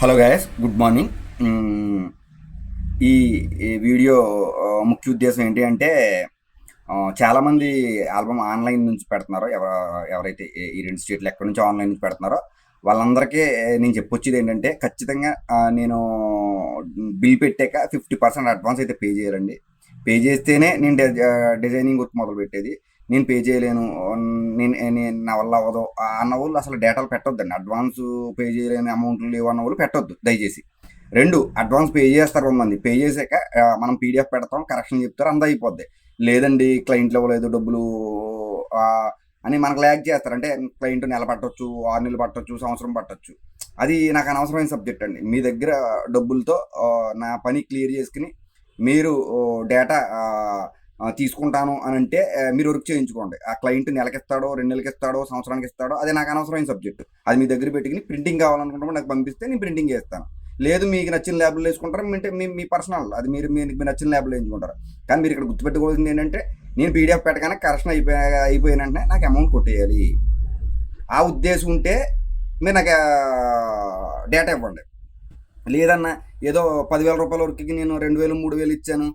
Hello guys, good morning. మ్మ్, ఈ ఈ video ముఖ్య ఉద్దేశం ఏంటి అంటే చాలామంది ఆల్బమ్ ఆన్లైన్ నుంచి పెడుతున్నారు. ఎవరైతే ఈ రెండు స్టేట్లు ఎక్కడి నుంచి ఆన్లైన్ నుంచి పెడుతున్నారో వాళ్ళందరికీ నేను చెప్పొచ్చేది ఏంటంటే ఖచ్చితంగా నేను బిల్ పెట్టాక 50% అడ్వాన్స్ అయితే పే చేయాలండి. పే చేస్తేనే నేను డిజైనింగ్ వర్క్ మొదలు పెట్టేది. నేను పే చేయలేను, నేను నా వల్ల అవ్వదు అన్న వాళ్ళు అసలు డేటాలు పెట్టొద్దండి. అడ్వాన్స్ పే చేయలేని అమౌంట్లు లేవు అన్న వాళ్ళు పెట్టొద్దు దయచేసి. రెండు, అడ్వాన్స్ పే చేస్తారు కొంతమంది. పే చేసాక మనం పీడిఎఫ్ పెడతాం, కరెక్షన్ చెప్తారు, అంతా అయిపోద్ది. లేదండి క్లయింట్లు ఇవ్వలేదు డబ్బులు ఆ, అని మనకు ల్యాగ్ చేస్తారు. అంటే క్లయింట్ నెల పట్టొచ్చు, 6 నెలలు పట్టొచ్చు, సంవత్సరం పట్టొచ్చు. అది నాకు అనవసరమైన సబ్జెక్ట్ అండి. మీ దగ్గర డబ్బులతో నా పని క్లియర్ చేసుకుని మీరు డేటా తీసుకుంటాను అని అంటే మీరు వర్క్ చేయించుకోండి. ఆ క్లయింట్ నెలకిస్తాడో, 2 నెలలకి ఇస్తాడో, సంవత్సరానికి ఇస్తాడో అది నాకు అనవసరమైన సబ్జెక్ట్. అది మీ దగ్గర పెట్టుకుని ప్రింటింగ్ కావాలనుకుంటే నాకు పంపిస్తే నేను ప్రింటింగ్ చేస్తాను. లేదు మీకు నచ్చిన ల్యాబ్లో వేసుకుంటారు, అంటే మీ పర్సనల్, అది మీరు నచ్చిన ల్యాబ్లో వేయించుకుంటారు. కానీ మీరు ఇక్కడ గుర్తుపెట్టుకోవాల్సింది ఏంటంటే నేను పీడిఎఫ్ పెట్టగానే కరెక్షన్ అయిపోయిన వెంటనే నాకు అమౌంట్ కొట్టేయాలి. ఆ ఉద్దేశం ఉంటే మీరు నాకు డేటా ఇవ్వండి. లేదన్నా ఏదో 10,000 రూపాయల వరకుకి నేను 2,000 3,000 ఇచ్చాను,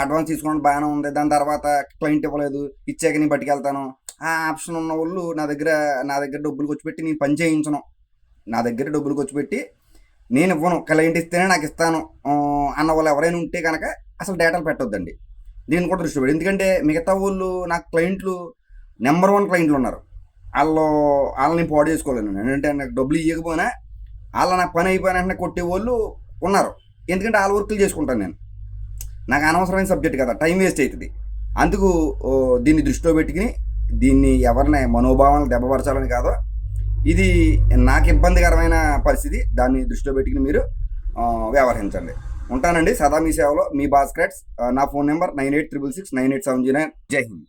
అడ్వాన్స్ తీసుకోవడం బాగానే ఉంది, దాని తర్వాత క్లయింట్ ఇవ్వలేదు, ఇచ్చాక నేను పట్టుకెళ్తాను, ఆ ఆప్షన్ ఉన్న వాళ్ళు నా దగ్గర డబ్బులు ఖర్చు పెట్టి నేను పని చేయించను. నా దగ్గర డబ్బులు ఖర్చు పెట్టి నేను ఇవ్వను, క్లయింట్ ఇస్తేనే నాకు ఇస్తాను అన్న వాళ్ళు ఎవరైనా ఉంటే కనుక అసలు డేటాలు పెట్టొద్దండి. దీన్ని కూడా దృష్టి పెట్టి, ఎందుకంటే మిగతా వాళ్ళు నాకు క్లయింట్లు నెంబర్ 1 క్లయింట్లు ఉన్నారు. వాళ్ళని పాడు చేసుకోలేను. ఏంటంటే నాకు డబ్బులు ఇవ్వకపోయినా నాకు పని అయిపోయిన వెంటనే కొట్టే వాళ్ళు ఉన్నారు. ఎందుకంటే వాళ్ళ వర్కులు చేసుకుంటాను నేను. నాకు అనవసరమైన సబ్జెక్ట్ కదా, టైం వేస్ట్ అవుతుంది. అందుకు దీన్ని దృష్టిలో పెట్టుకుని దీన్ని ఎవరిని మనోభావాలను దెబ్బపరచాలని కాదు, ఇది నాకు ఇబ్బందికరమైన పరిస్థితి, దాన్ని దృష్టిలో పెట్టుకుని మీరు వ్యవహరించండి. ఉంటానండి. సదా మీ సేవలో మీ భాస్కర్స్. నా ఫోన్ నెంబర్ 9866698709. జై హింద్.